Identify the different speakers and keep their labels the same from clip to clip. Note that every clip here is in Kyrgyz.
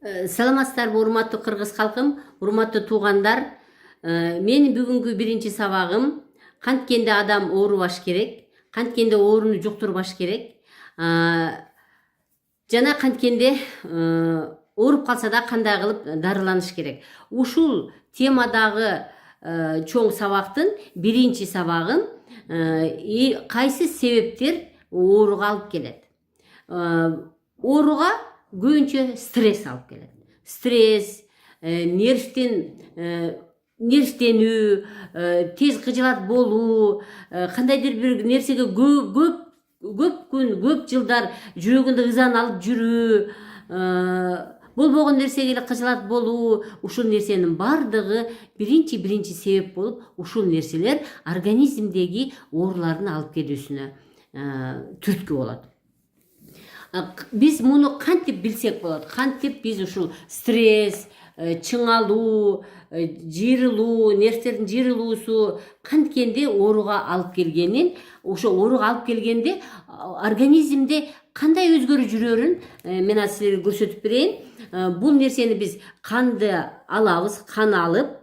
Speaker 1: Саламатсыздарбы, урматтуу кыргыз калкым, урматтуу туугандар. Менин бүгүнкү биринчи сабагым канткенде адам оорубаш керек, канткенде ооруну жуктурбаш керек. Жана канткенде ооруп калса да кандай кылып дарыланыш керек. Ушул темадагы чоң сабактын биринчи сабагым кайсы себептер ооруга алып келет. Ооруга көбүнчө стресс алып келет. Стресс, нервтенүү, тез кыжылат болуу, кандайдыр бир нерсеге көп күн, көп жылдар жүрөгүндө ызан алып жүрүү, болбогон нерсеге эле кыжылат болуу, ушул нерсенин бардыгы биринчи себеп болуп, ушул нерселер организмдеги оорулардын алып келүүсүнө түрткү болот. Биз муну кантип билсек болот? Кантип биз ушул стресс, чыңалуу, жыйрылуу, нервтердин жыйрылуусу канткенде ооруга алып келгенин, ошо ооруга алып келгенде организмде кандай өзгөрүү жүрөрүн мен азыр силерге көрсөтүп берейин. Бул нерсени биз канды алабыз, кан алып,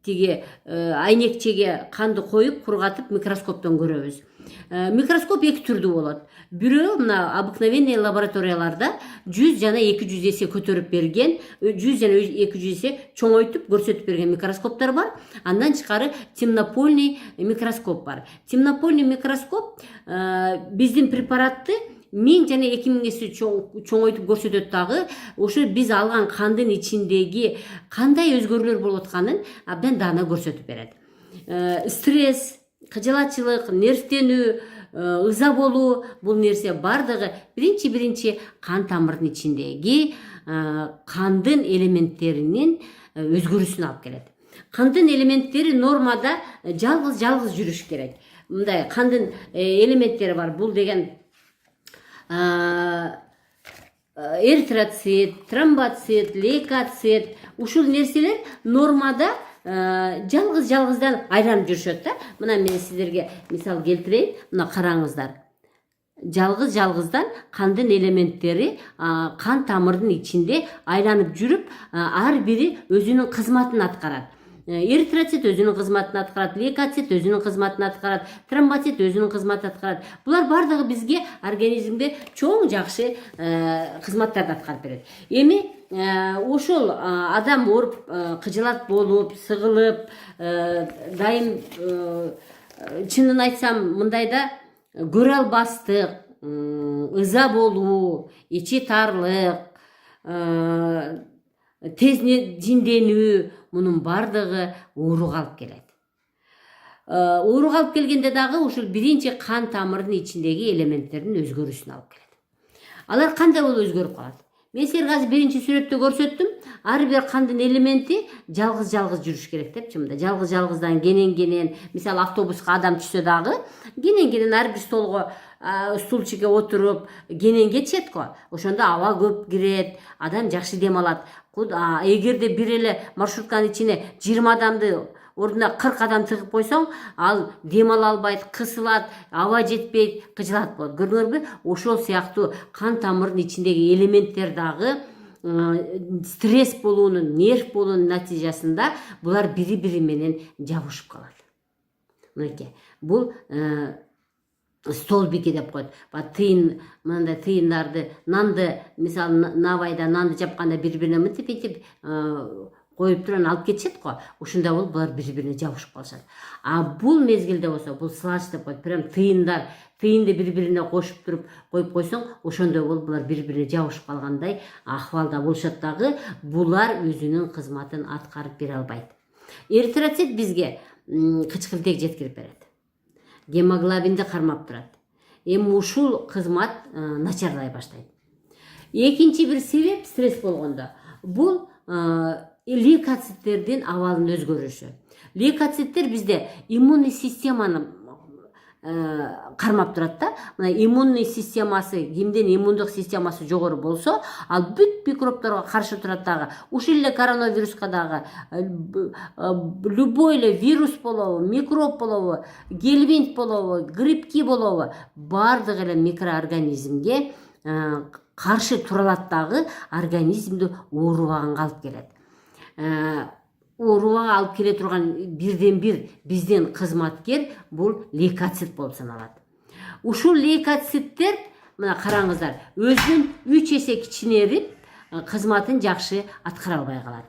Speaker 1: тиги айнекчеге канды коюп, кургатып микроскоптон көрөбүз. Микроскоп эки түрдүү болот. Бирөө мына обыкновенный лабораторияларда 100 жана 200 эсе көтөрүп берген, 100 жана 200 эсе чоңойтуп көрсөтүп берген микроскоптор бар. Андан тышкары темнопольный микроскоп бар. Темнопольный микроскоп биздин препаратты 1000 жана 2000 эсе чоңойтуп көрсөтөт дагы. Ошо биз алган кандын ичиндеги кандай өзгөрүүлөр болуп атканын абдан даана көрсөтүп берет. Стресс, кыжылатчылык, нервтенүү, ыза болуу, бул нерсе бардыгы биринчи кан тамырдын ичиндеги кандын элементтеринин өзгөрүүсүнө алып келет. Кандын элементтери нормада жалгыз жүрүш керек. Мындай кандын элементтери бар. Бул деген эритроцит, тромбоцит, лейкоцит, ушул нерселер нормада жалгыздан айланып жүрүшөт да. Мына мен сиздерге мисал келтирейин. Мына караңыздар. Жалгыздан кандын элементтери кан тамырдын ичинде айланып жүрүп, ар бири өзүнүн кызматын аткарат. Эритроцит өзүнүн кызматын аткарат, лейкоцит өзүнүн кызматын аткарат, тромбоцит өзүнүн кызматын аткарат. Булар бардыгы бизге организмде чоң жакшы кызматтарды аткарып берет. Эми ошол адам ооруп, кыжылат болуп, сыгылып, дайым чынын айтсам мындайда көрө албастык, ыза болуу, ичи тарлык, тез жинденүү, мунун бардыгы ооруга алып келет. Ооруга алып келгенде дагы ушул биринчи кан тамырдын ичиндеги элементтердин өзгөрүүсүнө алып келет. Алар кандай болуп өзгөрүп калат? Мен силерге азыр биринчи сүрөттө көрсөттүм. Ар бир кандын элементи жалгыз жүрүш керек депчи. Мында жалгыздан кенен, мисалы автобуска адам түшсө дагы, кенен ар бир стульчикке отуруп, кенен кетишет го. Ошондо аба көп кирет, адам жакшы дем алат. Эгерде бир эле маршрутканын ичине 20 адамды ордуна 40 адам тыгып койсоң, ал дем ала албайт, кысылат, аба жетпейт, кыжылат болот. Көрдүңөрбү? Ошол сыяктуу кан тамырдын ичиндеги элементтер дагы стресс болуунун, нерв болуунун натыйжасында булар бири менен жабышып калат. Мынакей, бул столбики деп коет. Мындай тыйындарды, нанды, мисалы набайда нанды жапканда бири-бирине мынтип коюп туран алып кетишет го. Ушундай болуп булар бири-бирине жабышып калышат. Бул мезгилде болсо, бул слаж деп коет. Прям тыйынды бири-бирине кошуп туруп коюп койсоң, ошондой болуп булар бири-бирине жабышып калгандай акыбалда болушат дагы. Булар өзүнүн кызматын аткарып бере албайт. Эритроцит бизге кычкылтек жеткирип берет. Гемоглобинди кармап турат. Эми ушул кызмат начарлай баштайт. Экинчи бир себеп стресс болгондо бул лейкоциттердин абалынын өзгөрүшү. Лейкоциттер бизде иммунный системаны кармап турат да. Мына иммунный системасы, кимдин иммундук системасы жогору болсо, ал бүт микробторго каршы турат дагы. Ушул эле коронавируска дагы, любой эле вирус болобу, микроб болобу, гельминт болобу, гриппки болобу, бардык эле микроорганизмге каршы тура алат дагы организмди оорубаганга алып келет. Оорубага алып келе турган бирден бир биздин кызматкер бул лейкоцит болуп саналат. Ушул лейкоциттер мына караңыздар өзүнүн 3 эсе кичинерип кызматын жакшы аткара албай калат.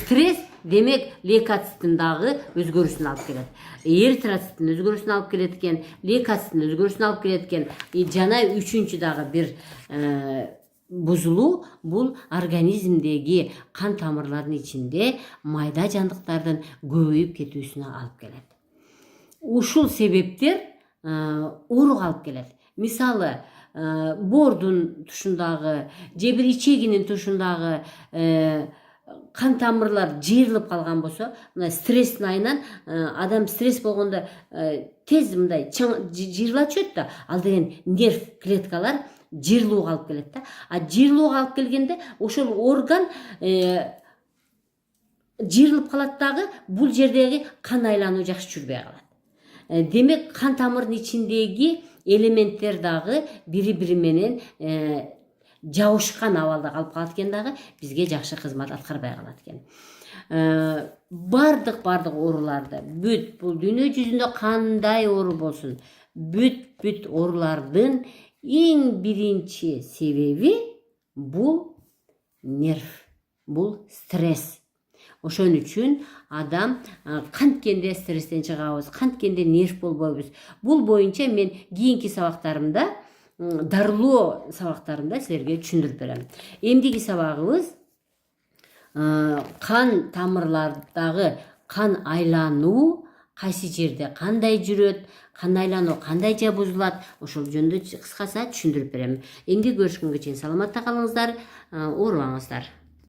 Speaker 1: Стресс демек лейкоциттин дагы өзгөрүүсүн алып келет. Эритроциттин өзгөрүүсүн алып келет экен, лейкоциттин өзгөрүүсүн алып келет экен. Жана үчүнчү дагы бир бузулуу бул организмдеги кан тамырлардын ичинде майда жандыктардын көбөйүп кетүүсүнө алып келет. Ушул себептер ооруга алып келет. Мисалы, боордун тушундагы же бир ичегинин тушундагы кан тамырлар жыйрылып калган болсо, мына стресстин айынан адам стресс болгондо тез мындай жыйрыла түшөт да, ал деген нерв клеткалар жыйрылууга алып келет да. Жыйрылууга алып келгенде ошол орган жыйрылып калат дагы, бул жердеги кан айлануу жакшы жүрбөй калат. Демек кан тамырдын ичиндеги элементтер дагы бири-бири менен жабышкан абалда калып калат экен дагы, бизге жакшы кызмат аткарбай калат экен. Бардык ооруларды бул дүйнө жүзүндө кандай оору болсун, бүт оорулардын эң биринчи себеби бул нерв, бул стресс. Ошон үчүн адам канткенде стресстен чыгабыз, канткенде нерв болбойбуз. Бул боюнча мен кийинки сабактарымда, дарылоо сабактарымда силерге түшүндүрүп берем. Эмдиги сабагыбыз кан тамырлардагы кан айлануу кайсы жерде кандай жүрөт, кан айлануу кандайча бузулат, ошол жөнүндө кыскаса түшүндүрүп берем. Эмди көрүшкөнгө чейин саламатта калыңыздар, оорубаңыздар.